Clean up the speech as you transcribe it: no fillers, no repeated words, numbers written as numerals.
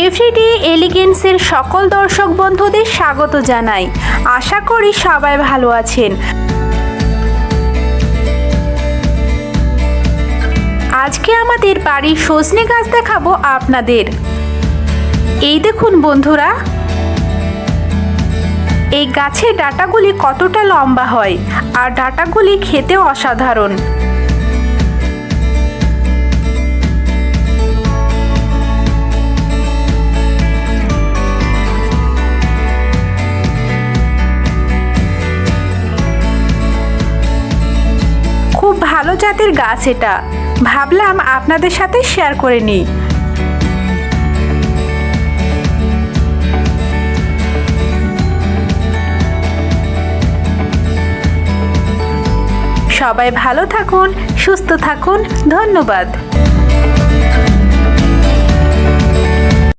Everyday এলিগেন্সের সকল দর্শক বন্ধুদের স্বাগত জানাই। আশা করি সবাই ভালো আছেন। আজকে আমাদের বাড়ির সজনে গাছ দেখাবো আপনাদের। এই দেখুন বন্ধুরা, এই গাছের ডাঁটাগুলি কতটা লম্বা হয় আর ডাঁটাগুলি খেতেও অসাধারণ। খুব ভালো জাতের গাছ এটা, ভাবলাম আপনাদের সাথে শেয়ার করে নিই। সবাই ভালো থাকুন, সুস্থ থাকুন, ধন্যবাদ।